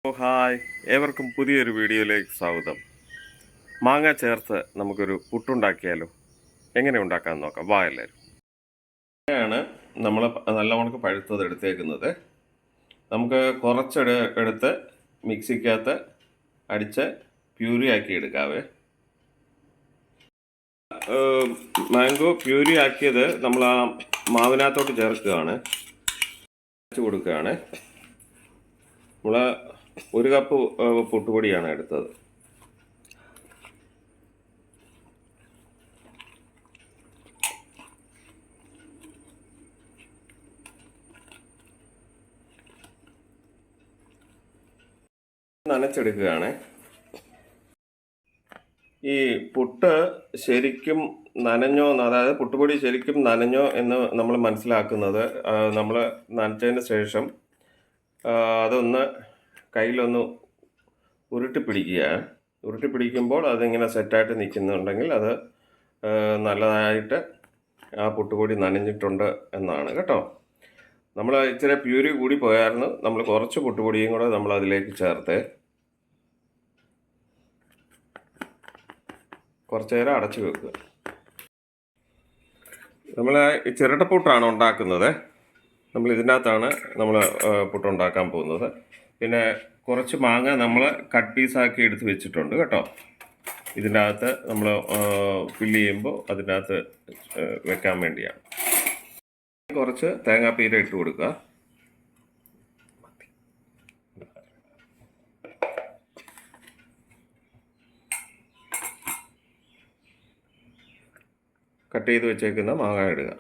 Hi, ഏവർക്കും പുതിയൊരു വീഡിയോയിലേക്ക് സ്വാഗതം. മാങ്ങ ചേർത്ത് നമുക്കൊരു പുട്ടുണ്ടാക്കിയാലോ? എങ്ങനെ ഉണ്ടാക്കാമെന്ന് നോക്കാം. വാ എല്ലാവരും. ആണ് നമ്മൾ നല്ലവണ്ണം പഴുത്തത് എടുത്തേക്കുന്നത്. നമുക്ക് കുറച്ചെടുത്ത് മിക്സിക്കകത്ത് അടിച്ച് പ്യൂരി ആക്കി എടുക്കാവേ. മാംഗോ പ്യൂരി ആക്കിയത് നമ്മൾ ആ മാവിനകത്തോട്ട് ചേർക്കുകയാണ്, കൊടുക്കുകയാണ്. നമ്മൾ 1 കപ്പ് പുട്ടുപൊടിയാണ് എടുത്തത്. നനച്ചെടുക്കുകയാണ്. ഈ പുട്ട് ശരിക്കും നനഞ്ഞോ, അതായത് പുട്ടുപൊടി ശരിക്കും നനഞ്ഞോ എന്ന് നമ്മൾ മനസ്സിലാക്കുന്നത് നമ്മൾ നനച്ചതിന് ശേഷം അതൊന്ന് കയ്യിലൊന്ന് ഉരുട്ടി പിടിക്കുമ്പോൾ അതിങ്ങനെ സെറ്റായിട്ട് നിൽക്കുന്നുണ്ടെങ്കിൽ അത് നല്ലതായിട്ട് ആ പുട്ടുപൊടി നനഞ്ഞിട്ടുണ്ട് എന്നാണ് കേട്ടോ. നമ്മൾ ഇച്ചിരി പ്യൂരി കൂടി പോയായിരുന്നു. നമ്മൾ കുറച്ച് പുട്ടുപൊടിയും കൂടെ നമ്മൾ അതിലേക്ക് ചേർത്ത് കുറച്ച് നേരം അടച്ചു വെക്കുക. നമ്മൾ ചിരട്ടപ്പുട്ടാണ് ഉണ്ടാക്കുന്നത്. നമ്മൾ ഇതിനകത്താണ് നമ്മൾ പുട്ടുണ്ടാക്കാൻ പോകുന്നത്. പിന്നെ കുറച്ച് മാങ്ങ നമ്മൾ കട്ട് പീസാക്കി എടുത്ത് വെച്ചിട്ടുണ്ട് കേട്ടോ. ഇതിനകത്ത് നമ്മൾ ഫില്ല് ചെയ്യുമ്പോൾ അതിനകത്ത് വെക്കാൻ വേണ്ടിയാണ്. കുറച്ച് തേങ്ങാപ്പീര ഇട്ട് കൊടുക്കുക. കട്ട് ചെയ്ത് വെച്ചേക്കുന്ന മാങ്ങ ഇടുക.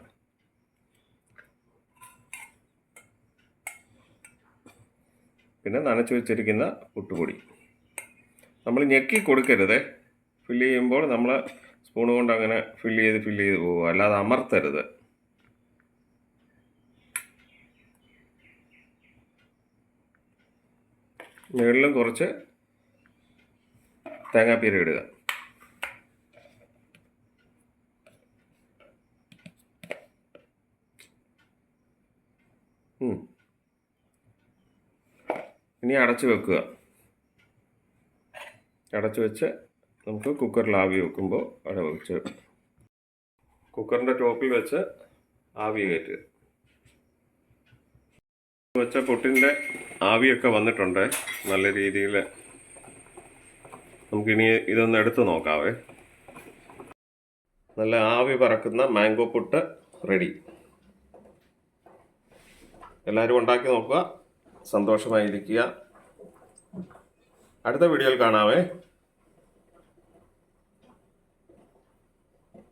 പിന്നെ നനച്ച് വെച്ചിരിക്കുന്ന പുട്ടുപൊടി നമ്മൾ ഞെക്കി കൊടുക്കരുത്. ഫില്ല് ചെയ്യുമ്പോൾ നമ്മൾ സ്പൂൺ കൊണ്ട് അങ്ങനെ ഫില്ല് ചെയ്ത് പോവുക, അല്ലാതെ അമർത്തരുത്. മുകളിലും കുറച്ച് തേങ്ങാപ്പീര ഇടുക. ഇനി അടച്ച് വെക്കുക. അടച്ച് വെച്ച് നമുക്ക് കുക്കറിൽ ആവി വെക്കുമ്പോൾ വെച്ച് കുക്കറിൻ്റെ ടോപ്പിൽ വെച്ച് ആവി കയറ്റുക. വെച്ച പുട്ടിൻ്റെ ആവിയൊക്കെ വന്നിട്ടുണ്ട് നല്ല രീതിയിൽ. നമുക്കിനി ഇതൊന്ന് എടുത്ത് നോക്കാവേ. നല്ല ആവി പറക്കുന്ന മാംഗോ പുട്ട് റെഡി. എല്ലാവരും ഉണ്ടാക്കി നോക്കുക, സന്തോഷമായിരിക്കുക. അടുത്ത വീഡിയോയിൽ കാണാവേ.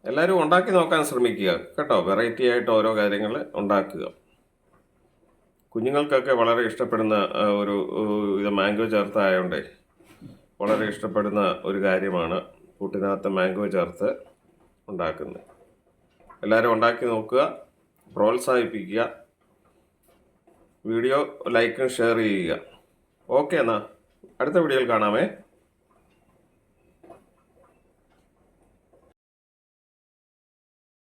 എല്ലാവരും ഉണ്ടാക്കി നോക്കാൻ ശ്രമിക്കുക കേട്ടോ. വെറൈറ്റി ആയിട്ട് ഓരോ കാര്യങ്ങൾ ഉണ്ടാക്കുക. കുഞ്ഞുങ്ങൾക്കൊക്കെ വളരെ ഇഷ്ടപ്പെടുന്ന ഇത് മാംഗോ ചേർത്തായതുകൊണ്ടേ വളരെ ഇഷ്ടപ്പെടുന്ന ഒരു കാര്യമാണ് പുട്ടിനകത്ത് മാംഗോ ചേർത്ത് ഉണ്ടാക്കുന്നത്. എല്ലാവരും ഉണ്ടാക്കി നോക്കുക, പ്രോത്സാഹിപ്പിക്കുക. വീഡിയോ ലൈക്കും ഷെയർ ചെയ്യുക. ഓക്കെ, എന്നാൽ അടുത്ത വീഡിയോയിൽ കാണാമേ.